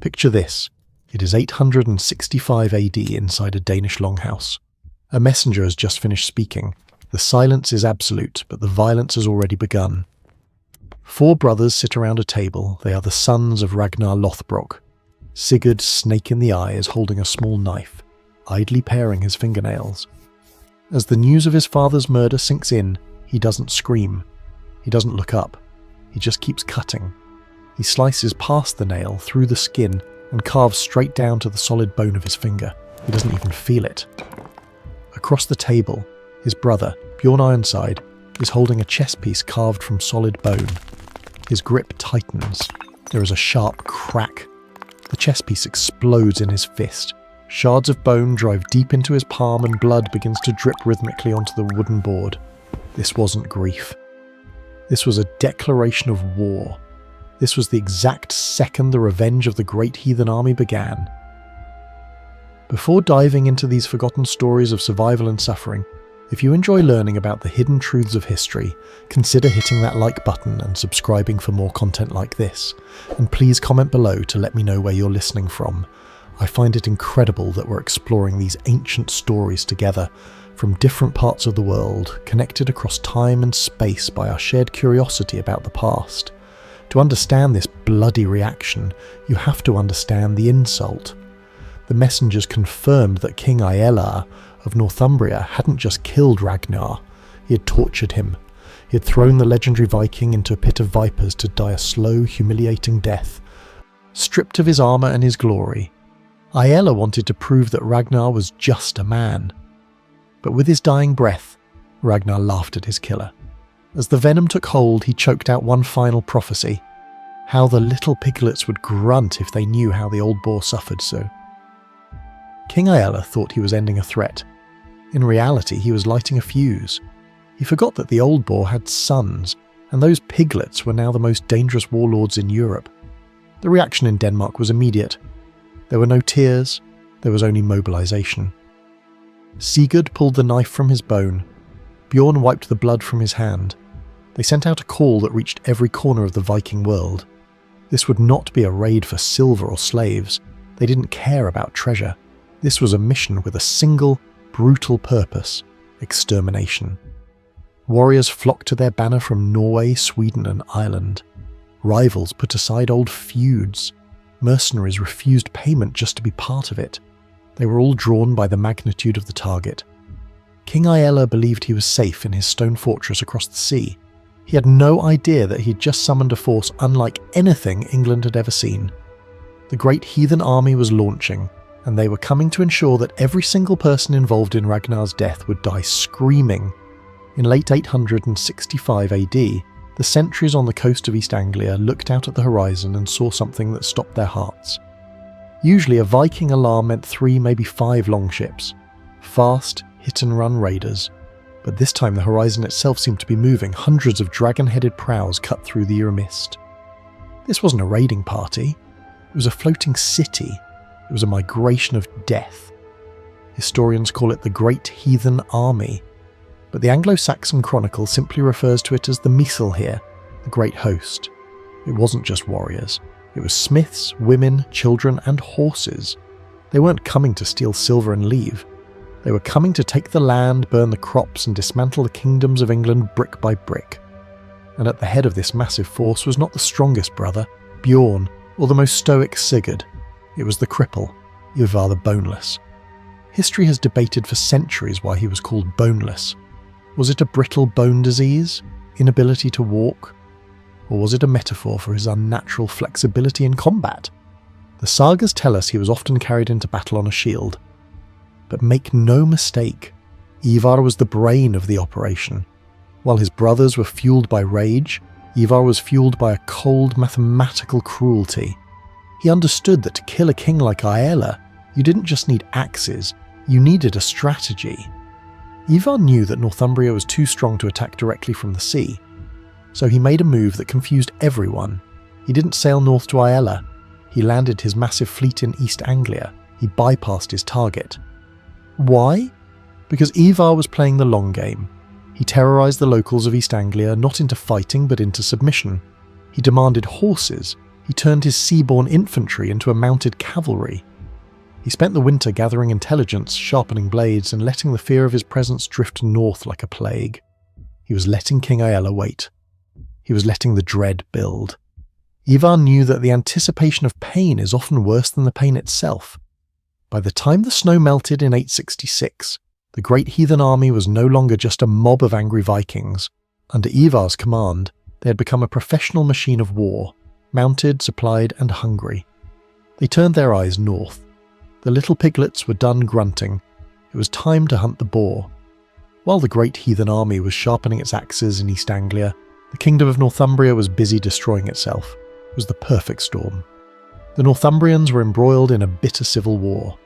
Picture this. It is 865 AD inside a Danish longhouse. A messenger has just finished speaking. The silence is absolute, but the violence has already begun. 4 brothers sit around a table. They are the sons of Ragnar Lothbrok. Sigurd, snake in the eye, is holding a small knife, idly paring his fingernails. As the news of his father's murder sinks in, he doesn't scream. He doesn't look up. He just keeps cutting. He slices past the nail, through the skin, and carves straight down to the solid bone of his finger. He doesn't even feel it. Across the table, his brother, Bjorn Ironside, is holding a chess piece carved from solid bone. His grip tightens. There is a sharp crack. The chess piece explodes in his fist. Shards of bone drive deep into his palm and blood begins to drip rhythmically onto the wooden board. This wasn't grief. This was a declaration of war. This was the exact second the revenge of the Great Heathen Army began. Before diving into these forgotten stories of survival and suffering, if you enjoy learning about the hidden truths of history, consider hitting that like button and subscribing for more content like this. And please comment below to let me know where you're listening from. I find it incredible that we're exploring these ancient stories together, from different parts of the world, connected across time and space by our shared curiosity about the past. To understand this bloody reaction, you have to understand the insult. The messengers confirmed that King Aella of Northumbria hadn't just killed Ragnar, he had tortured him. He had thrown the legendary Viking into a pit of vipers to die a slow, humiliating death. Stripped of his armour and his glory, Aella wanted to prove that Ragnar was just a man. But with his dying breath, Ragnar laughed at his killer. As the venom took hold, he choked out one final prophecy. How the little piglets would grunt if they knew how the old boar suffered so. King Aella thought he was ending a threat. In reality, he was lighting a fuse. He forgot that the old boar had sons, and those piglets were now the most dangerous warlords in Europe. The reaction in Denmark was immediate. There were no tears, there was only mobilization. Sigurd pulled the knife from his bone. Bjorn wiped the blood from his hand. They sent out a call that reached every corner of the Viking world. This would not be a raid for silver or slaves. They didn't care about treasure. This was a mission with a single, brutal purpose: extermination. Warriors flocked to their banner from Norway, Sweden and Ireland. Rivals put aside old feuds. Mercenaries refused payment just to be part of it. They were all drawn by the magnitude of the target. King Aella believed he was safe in his stone fortress across the sea. He had no idea that he'd just summoned a force unlike anything England had ever seen. The Great Heathen Army was launching, and they were coming to ensure that every single person involved in Ragnar's death would die screaming. In late 865 AD, the sentries on the coast of East Anglia looked out at the horizon and saw something that stopped their hearts. Usually a Viking alarm meant 3, maybe 5 longships. Fast, hit-and-run raiders. But this time the horizon itself seemed to be moving. Hundreds of dragon-headed prows cut through the Ura mist. This wasn't a raiding party. It was a floating city. It was a migration of death. Historians call it the Great Heathen Army, but the Anglo-Saxon Chronicle simply refers to it as the Misel here, the Great Host. It wasn't just warriors. It was smiths, women, children and horses. They weren't coming to steal silver and leave. They were coming to take the land, burn the crops and dismantle the kingdoms of England brick by brick. And at the head of this massive force was not the strongest brother, Bjorn, or the most stoic Sigurd. It was the cripple, Ivar the Boneless. History has debated for centuries why he was called boneless. Was it a brittle bone disease, inability to walk, or was it a metaphor for his unnatural flexibility in combat? The sagas tell us he was often carried into battle on a shield. But make no mistake, Ivar was the brain of the operation. While his brothers were fueled by rage, Ivar was fueled by a cold mathematical cruelty. He understood that to kill a king like Aella, you didn't just need axes, you needed a strategy. Ivar knew that Northumbria was too strong to attack directly from the sea, so he made a move that confused everyone. He didn't sail north to Aella, he landed his massive fleet in East Anglia. He bypassed his target. Why? Because Ivar was playing the long game. He terrorised the locals of East Anglia not into fighting but into submission. He demanded horses. He turned his sea-borne infantry into a mounted cavalry. He spent the winter gathering intelligence, sharpening blades, and letting the fear of his presence drift north like a plague. He was letting King Aella wait. He was letting the dread build. Ivar knew that the anticipation of pain is often worse than the pain itself. By the time the snow melted in 866, the Great Heathen Army was no longer just a mob of angry Vikings. Under Ivar's command, they had become a professional machine of war, mounted, supplied, and hungry. They turned their eyes north. The little piglets were done grunting. It was time to hunt the boar. While the Great Heathen Army was sharpening its axes in East Anglia, the Kingdom of Northumbria was busy destroying itself. It was the perfect storm. The Northumbrians were embroiled in a bitter civil war.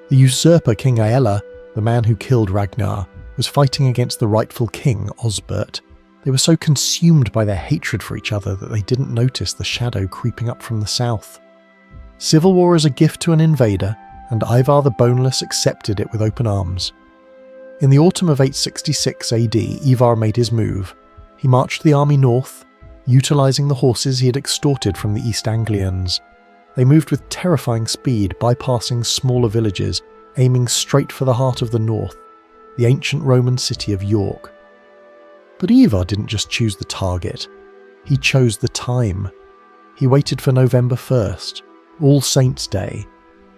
The usurper King Aella, the man who killed Ragnar, was fighting against the rightful king, Osbert. They were so consumed by their hatred for each other that they didn't notice the shadow creeping up from the south. Civil war is a gift to an invader, and Ivar the Boneless accepted it with open arms. In the autumn of 866 AD, Ivar made his move. He marched the army north, utilising the horses he had extorted from the East Anglians. They moved with terrifying speed, bypassing smaller villages, aiming straight for the heart of the north, the ancient Roman city of York. But Ivar didn't just choose the target. He chose the time. He waited for November 1st, All Saints' Day.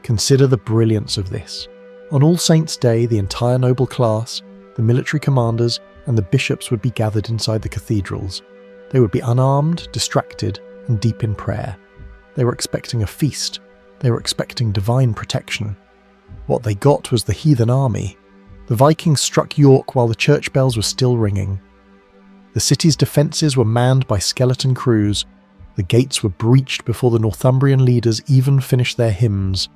Consider the brilliance of this. On All Saints' Day, the entire noble class, the military commanders, and the bishops would be gathered inside the cathedrals. They would be unarmed, distracted, and deep in prayer. They were expecting a feast. They were expecting divine protection. What they got was the heathen army. The Vikings struck York while the church bells were still ringing. The city's defences were manned by skeleton crews. The gates were breached before the Northumbrian leaders even finished their hymns.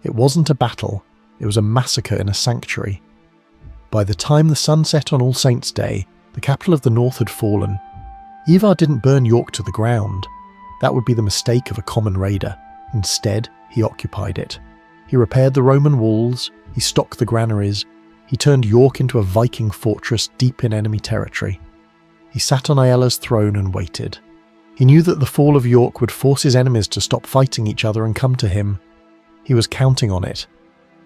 It wasn't a battle, it was a massacre in a sanctuary. By the time the sun set on All Saints' Day, the capital of the north had fallen. Ivar didn't burn York to the ground. That would be the mistake of a common raider. Instead, he occupied it. He repaired the Roman walls, he stocked the granaries, he turned York into a Viking fortress deep in enemy territory. He sat on Aella's throne and waited. He knew that the fall of York would force his enemies to stop fighting each other and come to him. He was counting on it.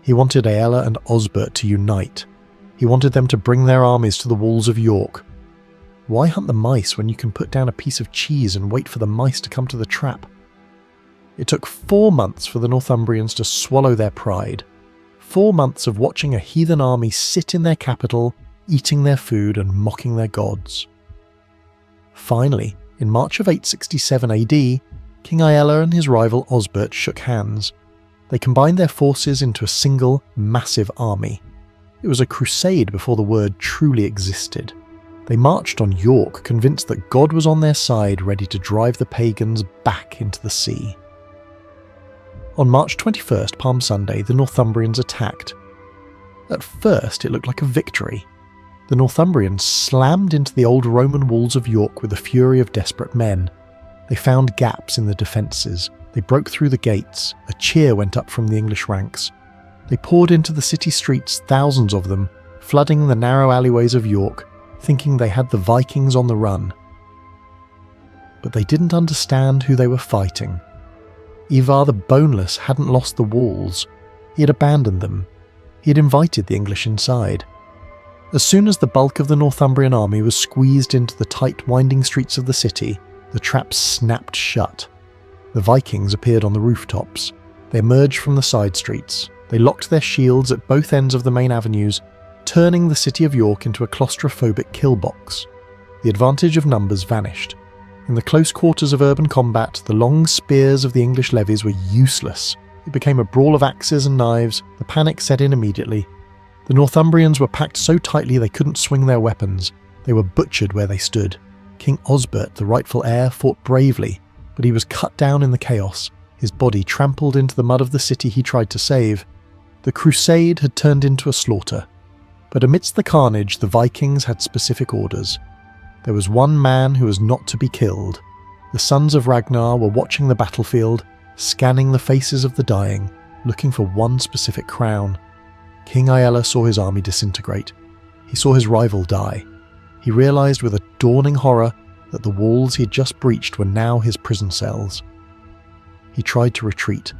He wanted Aella and Osbert to unite. He wanted them to bring their armies to the walls of York. Why hunt the mice when you can put down a piece of cheese and wait for the mice to come to the trap? It took 4 months for the Northumbrians to swallow their pride. 4 months of watching a heathen army sit in their capital, eating their food and mocking their gods. Finally, in March of 867 AD, King Aella and his rival Osbert shook hands. They combined their forces into a single, massive army. It was a crusade before the word truly existed. They marched on York, convinced that God was on their side, ready to drive the pagans back into the sea. On March 21st, Palm Sunday, the Northumbrians attacked. At first, it looked like a victory. The Northumbrians slammed into the old Roman walls of York with the fury of desperate men. They found gaps in the defences. They broke through the gates. A cheer went up from the English ranks. They poured into the city streets, thousands of them, flooding the narrow alleyways of York, thinking they had the Vikings on the run. But they didn't understand who they were fighting. Ivar the Boneless hadn't lost the walls. He had abandoned them. He had invited the English inside. As soon as the bulk of the Northumbrian army was squeezed into the tight, winding streets of the city, the traps snapped shut. The Vikings appeared on the rooftops. They emerged from the side streets. They locked their shields at both ends of the main avenues, turning the city of York into a claustrophobic killbox. The advantage of numbers vanished. In the close quarters of urban combat, the long spears of the English levies were useless. It became a brawl of axes and knives. The panic set in immediately. The Northumbrians were packed so tightly they couldn't swing their weapons. They were butchered where they stood. King Osbert, the rightful heir, fought bravely, but he was cut down in the chaos, his body trampled into the mud of the city he tried to save. The crusade had turned into a slaughter. But amidst the carnage, the Vikings had specific orders. There was one man who was not to be killed. The sons of Ragnar were watching the battlefield, scanning the faces of the dying, looking for one specific crown. King Aella saw his army disintegrate. He saw his rival die. He realised with a dawning horror that the walls he had just breached were now his prison cells. He tried to retreat,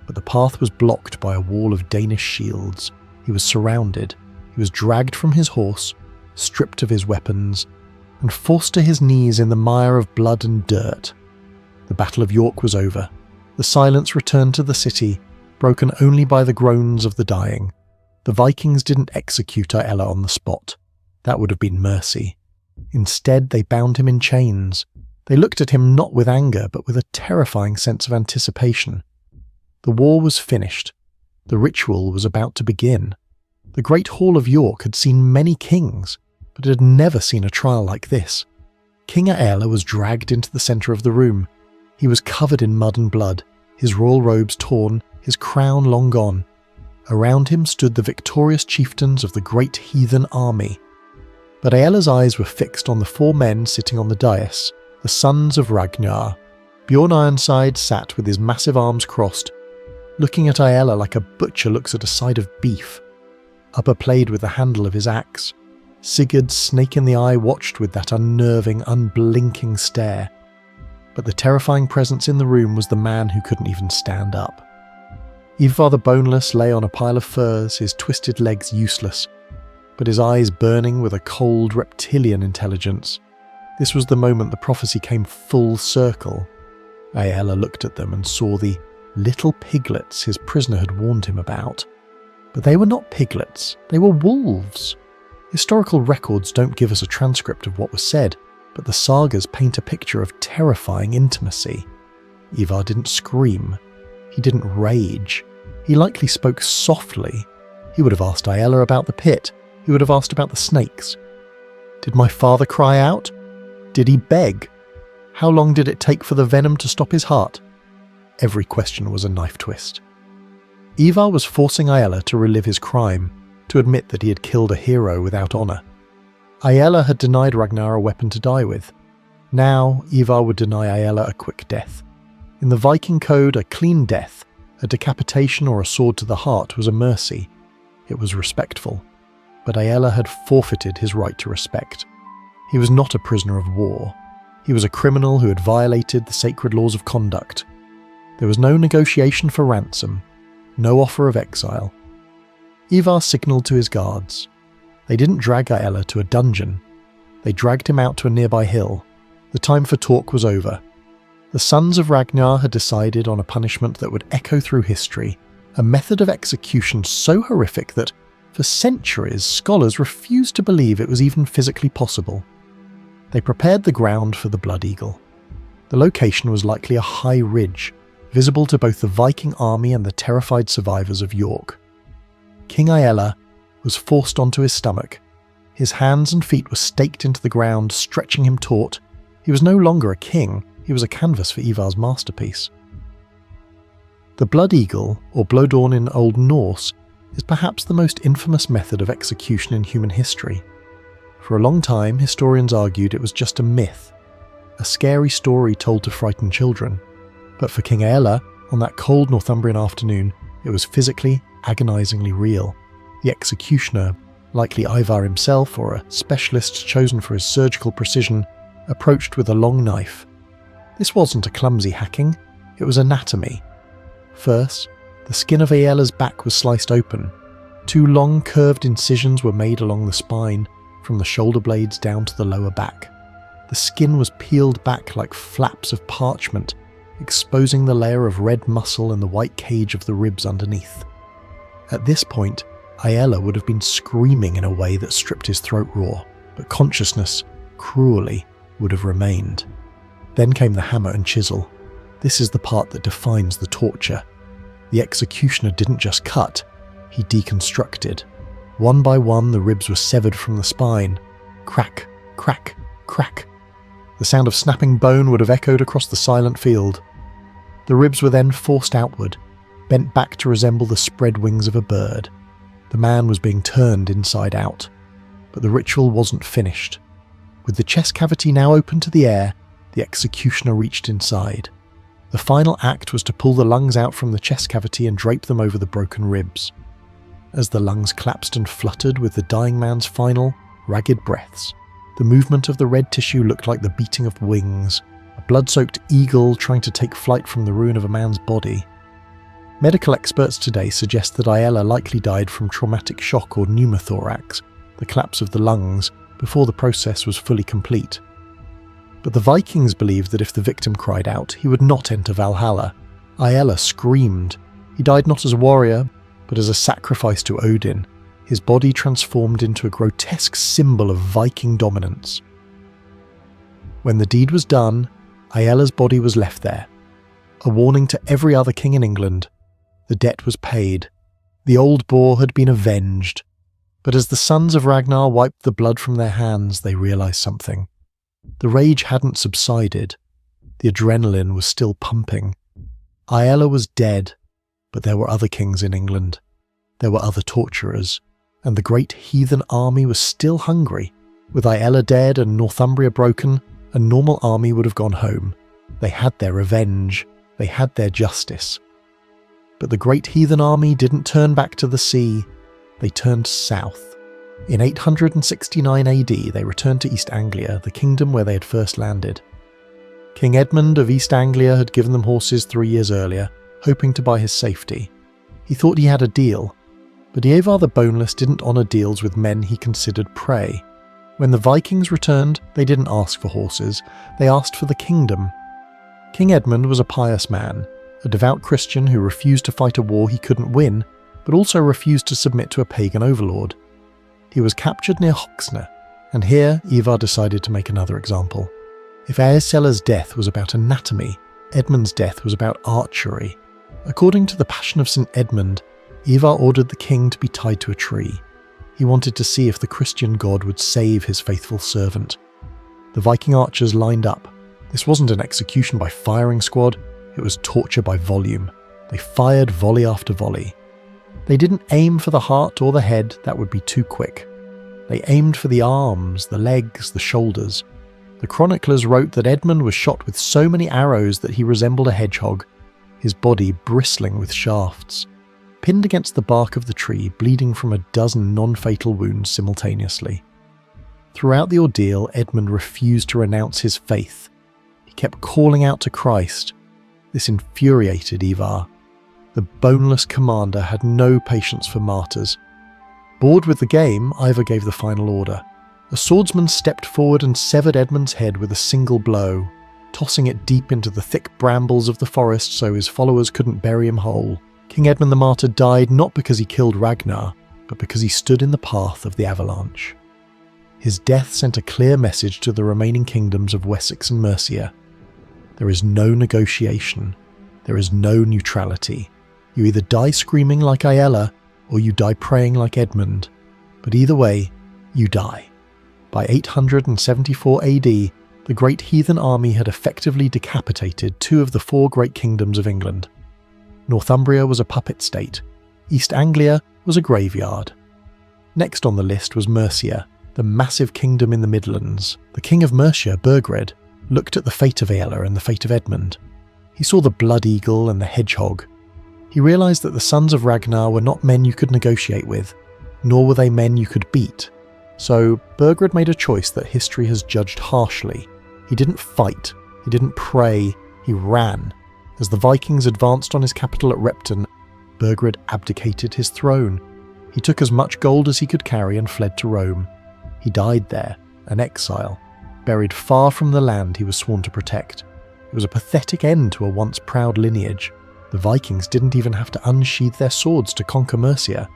but the path was blocked by a wall of Danish shields. He was surrounded. He was dragged from his horse, stripped of his weapons, and forced to his knees in the mire of blood and dirt. The Battle of York was over. The silence returned to the city, broken only by the groans of the dying. The Vikings didn't execute Aella on the spot. That would have been mercy. Instead, they bound him in chains. They looked at him not with anger, but with a terrifying sense of anticipation. The war was finished. The ritual was about to begin. The Great Hall of York had seen many kings, but it had never seen a trial like this. King Aella was dragged into the centre of the room. He was covered in mud and blood, his royal robes torn, his crown long gone. Around him stood the victorious chieftains of the Great Heathen Army. But Aella's eyes were fixed on the 4 men sitting on the dais, the sons of Ragnar. Bjorn Ironside sat with his massive arms crossed, looking at Aella like a butcher looks at a side of beef. Upper played with the handle of his axe. Sigurd, snake in the eye, watched with that unnerving, unblinking stare. But the terrifying presence in the room was the man who couldn't even stand up. Ivar the Boneless lay on a pile of furs, his twisted legs useless, but his eyes burning with a cold, reptilian intelligence. This was the moment the prophecy came full circle. Aella looked at them and saw the little piglets his prisoner had warned him about. But they were not piglets, they were wolves. Historical records don't give us a transcript of what was said, but the sagas paint a picture of terrifying intimacy. Ivar didn't scream. He didn't rage. He likely spoke softly. He would have asked Aella about the pit. He would have asked about the snakes. Did my father cry out? Did he beg? How long did it take for the venom to stop his heart? Every question was a knife twist. Ivar was forcing Aella to relive his crime, to admit that he had killed a hero without honour. Aella had denied Ragnar a weapon to die with. Now, Ivar would deny Aella a quick death. In the Viking code, a clean death, a decapitation or a sword to the heart was a mercy. It was respectful. But Aella had forfeited his right to respect. He was not a prisoner of war. He was a criminal who had violated the sacred laws of conduct. There was no negotiation for ransom, no offer of exile. Ivar signalled to his guards. They didn't drag Aella to a dungeon. They dragged him out to a nearby hill. The time for talk was over. The sons of Ragnar had decided on a punishment that would echo through history, a method of execution so horrific that, for centuries, scholars refused to believe it was even physically possible. They prepared the ground for the Blood Eagle. The location was likely a high ridge, visible to both the Viking army and the terrified survivors of York. King Aella was forced onto his stomach. His hands and feet were staked into the ground, stretching him taut. He was no longer a king, he was a canvas for Ivar's masterpiece. The Blood Eagle, or Blodorn in Old Norse, is perhaps the most infamous method of execution in human history. For a long time, historians argued it was just a myth, a scary story told to frighten children. But for King Aella, on that cold Northumbrian afternoon, it was physically, agonisingly real. The executioner, likely Ivar himself or a specialist chosen for his surgical precision, approached with a long knife. This wasn't a clumsy hacking, it was anatomy. First, the skin of Aella's back was sliced open. 2 long curved incisions were made along the spine, from the shoulder blades down to the lower back. The skin was peeled back like flaps of parchment, exposing the layer of red muscle and the white cage of the ribs underneath. At this point, Aella would have been screaming in a way that stripped his throat raw, but consciousness, cruelly, would have remained. Then came the hammer and chisel. This is the part that defines the torture. The executioner didn't just cut, he deconstructed. One by one, the ribs were severed from the spine. Crack, crack, crack. The sound of snapping bone would have echoed across the silent field. The ribs were then forced outward, bent back to resemble the spread wings of a bird. The man was being turned inside out. But the ritual wasn't finished. With the chest cavity now open to the air, the executioner reached inside. The final act was to pull the lungs out from the chest cavity and drape them over the broken ribs. As the lungs collapsed and fluttered with the dying man's final, ragged breaths, the movement of the red tissue looked like the beating of wings, a blood-soaked eagle trying to take flight from the ruin of a man's body. Medical experts today suggest that Aella likely died from traumatic shock or pneumothorax, the collapse of the lungs, before the process was fully complete. But the Vikings believed that if the victim cried out, he would not enter Valhalla. Aella screamed. He died not as a warrior, but as a sacrifice to Odin, his body transformed into a grotesque symbol of Viking dominance. When the deed was done, Aella's body was left there, a warning to every other king in England. The debt was paid. The old boar had been avenged. But as the sons of Ragnar wiped the blood from their hands, they realised something. The rage hadn't subsided. The adrenaline was still pumping. Aella was dead, but there were other kings in England. There were other torturers, and the Great Heathen Army was still hungry. With Aella dead and Northumbria broken, a normal army would have gone home. They had their revenge. They had their justice. But the Great Heathen Army didn't turn back to the sea. They turned south. In 869 AD, they returned to East Anglia, the kingdom where they had first landed. King Edmund of East Anglia had given them horses 3 years earlier, hoping to buy his safety. He thought he had a deal, but Ivar the Boneless didn't honour deals with men he considered prey. When the Vikings returned, they didn't ask for horses, they asked for the kingdom. King Edmund was a pious man, a devout Christian who refused to fight a war he couldn't win, but also refused to submit to a pagan overlord. He was captured near Hoxne, and here Ivar decided to make another example. If Aesella's death was about anatomy, Edmund's death was about archery. According to the Passion of St. Edmund, Ivar ordered the king to be tied to a tree. He wanted to see if the Christian god would save his faithful servant. The Viking archers lined up. This wasn't an execution by firing squad, it was torture by volume. They fired volley after volley. They didn't aim for the heart or the head, that would be too quick. They aimed for the arms, the legs, the shoulders. The chroniclers wrote that Edmund was shot with so many arrows that he resembled a hedgehog, his body bristling with shafts. Pinned against the bark of the tree, bleeding from a dozen non-fatal wounds simultaneously. Throughout the ordeal, Edmund refused to renounce his faith. He kept calling out to Christ. This infuriated Ivar. The boneless commander had no patience for martyrs. Bored with the game, Ivar gave the final order. A swordsman stepped forward and severed Edmund's head with a single blow, tossing it deep into the thick brambles of the forest so his followers couldn't bury him whole. King Edmund the Martyr died not because he killed Ragnar, but because he stood in the path of the avalanche. His death sent a clear message to the remaining kingdoms of Wessex and Mercia. There is no negotiation. There is no neutrality. You either die screaming like Aella, or you die praying like Edmund. But either way, you die. By 874 AD, the Great Heathen Army had effectively decapitated 2 of the 4 great kingdoms of England. Northumbria was a puppet state. East Anglia was a graveyard. Next on the list was Mercia, the massive kingdom in the Midlands. The king of Mercia, Burgred, looked at the fate of Aella and the fate of Edmund. He saw the blood eagle and the hedgehog. He realised that the sons of Ragnar were not men you could negotiate with, nor were they men you could beat. So Burgred made a choice that history has judged harshly. He didn't fight, he didn't pray, he ran. As the Vikings advanced on his capital at Repton, Burgred abdicated his throne. He took as much gold as he could carry and fled to Rome. He died there, an exile, buried far from the land he was sworn to protect. It was a pathetic end to a once proud lineage. The Vikings didn't even have to unsheathe their swords to conquer Mercia.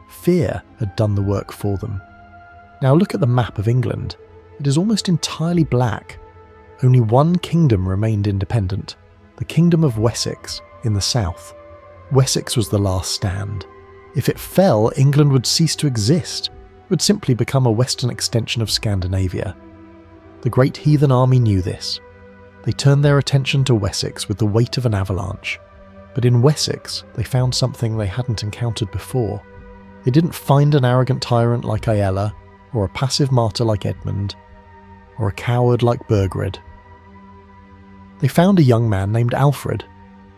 Fear had done the work for them. Now look at the map of England. It is almost entirely black. Only one kingdom remained independent, the Kingdom of Wessex in the south. Wessex was the last stand. If it fell, England would cease to exist. It would simply become a western extension of Scandinavia. The Great Heathen Army knew this. They turned their attention to Wessex with the weight of an avalanche. But in Wessex, they found something they hadn't encountered before. They didn't find an arrogant tyrant like Aella, or a passive martyr like Edmund, or a coward like Burgred. They found a young man named Alfred.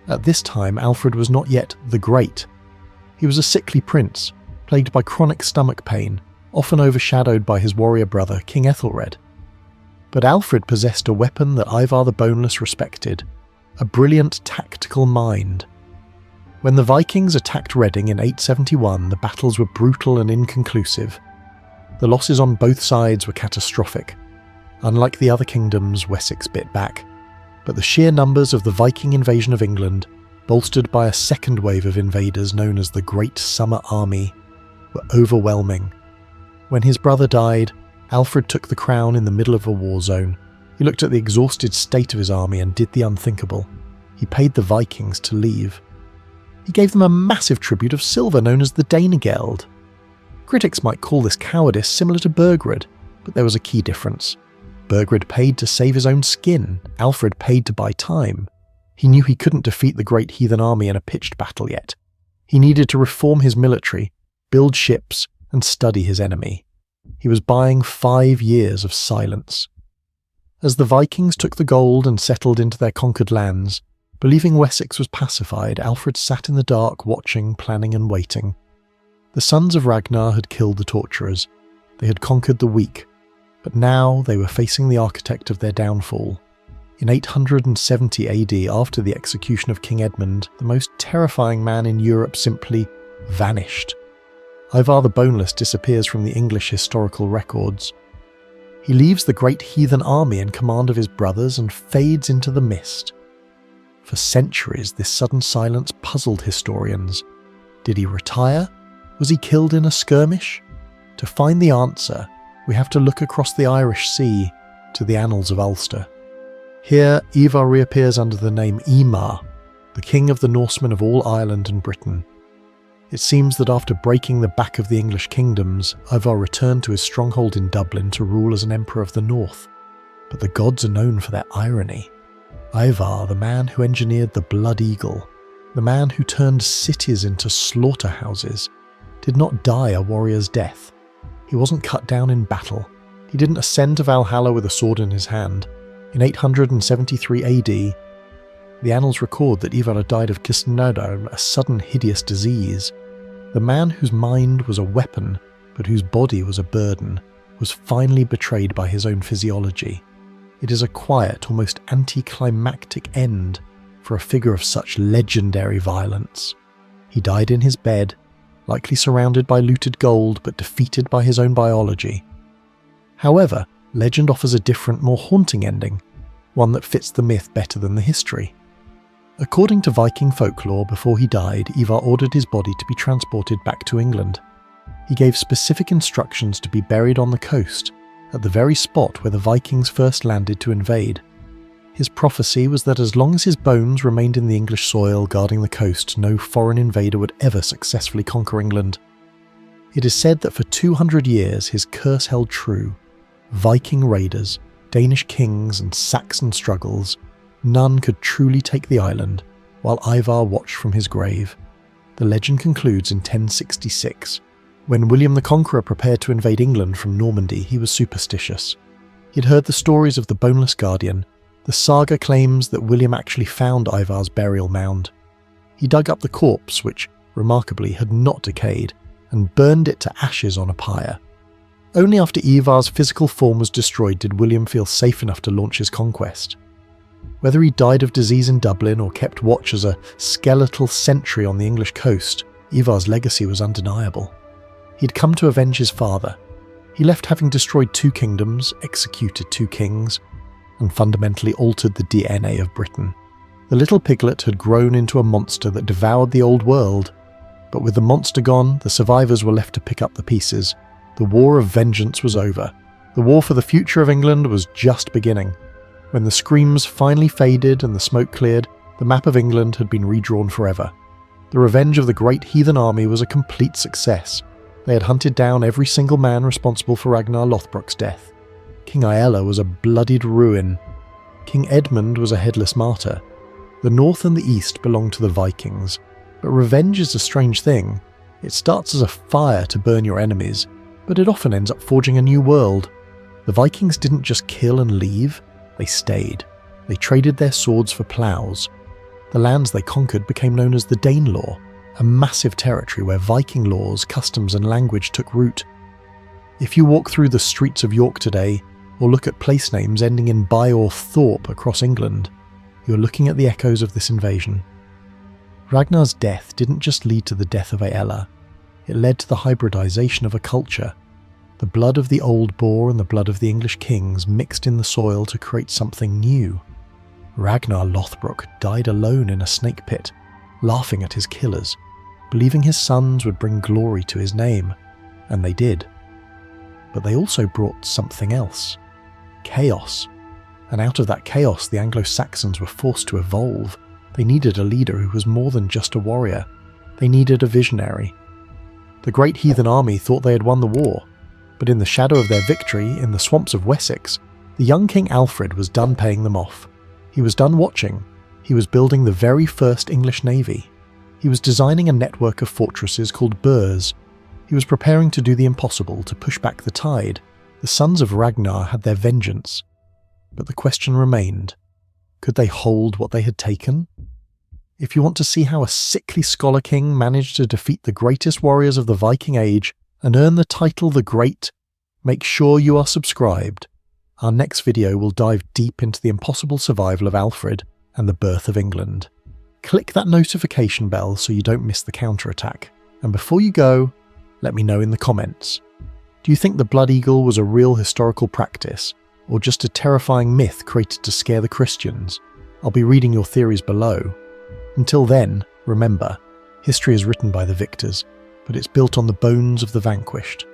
At this time, Alfred was not yet the Great. He was a sickly prince, plagued by chronic stomach pain, often overshadowed by his warrior brother, King Ethelred. But Alfred possessed a weapon that Ivar the Boneless respected, a brilliant tactical mind. When the Vikings attacked Reading in 871, the battles were brutal and inconclusive. The losses on both sides were catastrophic. Unlike the other kingdoms, Wessex bit back. But the sheer numbers of the Viking invasion of England, bolstered by a second wave of invaders known as the Great Summer Army, were overwhelming. When his brother died, Alfred took the crown in the middle of a war zone. He looked at the exhausted state of his army and did the unthinkable. He paid the Vikings to leave. He gave them a massive tribute of silver known as the Danegeld. Critics might call this cowardice similar to Burgred, but there was a key difference. Burgred paid to save his own skin. Alfred paid to buy time. He knew he couldn't defeat the Great Heathen Army in a pitched battle yet. He needed to reform his military, build ships, and study his enemy. He was buying 5 years of silence. As the Vikings took the gold and settled into their conquered lands, believing Wessex was pacified, Alfred sat in the dark watching, planning and waiting. The sons of Ragnar had killed the torturers. They had conquered the weak, but now they were facing the architect of their downfall. In 870 AD, after the execution of King Edmund, the most terrifying man in Europe simply vanished. Ivar the Boneless disappears from the English historical records. He leaves the Great Heathen Army in command of his brothers and fades into the mist. For centuries, this sudden silence puzzled historians. Did he retire? Was he killed in a skirmish? To find the answer, we have to look across the Irish Sea to the annals of Ulster. Here, Ivar reappears under the name Imar, the king of the Norsemen of all Ireland and Britain. It seems that after breaking the back of the English kingdoms, Ivar returned to his stronghold in Dublin to rule as an emperor of the north. But the gods are known for their irony. Ivar, the man who engineered the Blood Eagle, the man who turned cities into slaughterhouses, did not die a warrior's death. He wasn't cut down in battle. He didn't ascend to Valhalla with a sword in his hand. In 873 AD, the annals record that Ivar died of Kisnada, a sudden hideous disease. The man whose mind was a weapon, but whose body was a burden, was finally betrayed by his own physiology. It is a quiet, almost anticlimactic end for a figure of such legendary violence. He died in his bed, likely surrounded by looted gold, but defeated by his own biology. However, legend offers a different, more haunting ending, one that fits the myth better than the history. According to Viking folklore, before he died, Ivar ordered his body to be transported back to England. He gave specific instructions to be buried on the coast, at the very spot where the Vikings first landed to invade. His prophecy was that as long as his bones remained in the English soil guarding the coast, no foreign invader would ever successfully conquer England. It is said that for 200 years his curse held true. Viking raiders, Danish kings and Saxon struggles, none could truly take the island, while Ivar watched from his grave. The legend concludes in 1066. When William the Conqueror prepared to invade England from Normandy, he was superstitious. He'd heard the stories of the Boneless Guardian. The saga claims that William actually found Ivar's burial mound. He dug up the corpse, which, remarkably, had not decayed, and burned it to ashes on a pyre. Only after Ivar's physical form was destroyed did William feel safe enough to launch his conquest. Whether he died of disease in Dublin or kept watch as a skeletal sentry on the English coast, Ivar's legacy was undeniable. He'd come to avenge his father. He left having destroyed 2 kingdoms, executed 2 kings, and fundamentally altered the DNA of Britain. The little piglet had grown into a monster that devoured the old world. But with the monster gone, the survivors were left to pick up the pieces. The war of vengeance was over. The war for the future of England was just beginning. When the screams finally faded and the smoke cleared, the map of England had been redrawn forever. The revenge of the Great Heathen Army was a complete success. They had hunted down every single man responsible for Ragnar Lothbrok's death. King Aella was a bloodied ruin. King Edmund was a headless martyr. The north and the east belonged to the Vikings. But revenge is a strange thing. It starts as a fire to burn your enemies, but it often ends up forging a new world. The Vikings didn't just kill and leave, they stayed. They traded their swords for ploughs. The lands they conquered became known as the Danelaw, a massive territory where Viking laws, customs and language took root. If you walk through the streets of York today, or look at place names ending in by or thorpe across England, you're looking at the echoes of this invasion. Ragnar's death didn't just lead to the death of Aella, it led to the hybridization of a culture. The blood of the old boar and the blood of the English kings mixed in the soil to create something new. Ragnar Lothbrok died alone in a snake pit, laughing at his killers, believing his sons would bring glory to his name, and they did. But they also brought something else. Chaos. And out of that chaos, the Anglo-Saxons were forced to evolve. They needed a leader who was more than just a warrior. They needed a visionary. The Great Heathen Army thought they had won the war, but in the shadow of their victory in the swamps of Wessex, the young King Alfred was done paying them off. He was done watching. He was building the very first English navy. He was designing a network of fortresses called burhs. He was preparing to do the impossible to push back the tide. The sons of Ragnar had their vengeance. But the question remained, could they hold what they had taken? If you want to see how a sickly scholar king managed to defeat the greatest warriors of the Viking age and earn the title the Great, make sure you are subscribed. Our next video will dive deep into the impossible survival of Alfred and the birth of England. Click that notification bell so you don't miss the counterattack. And before you go, let me know in the comments. Do you think the Blood Eagle was a real historical practice, or just a terrifying myth created to scare the Christians? I'll be reading your theories below. Until then, remember, history is written by the victors, but it's built on the bones of the vanquished.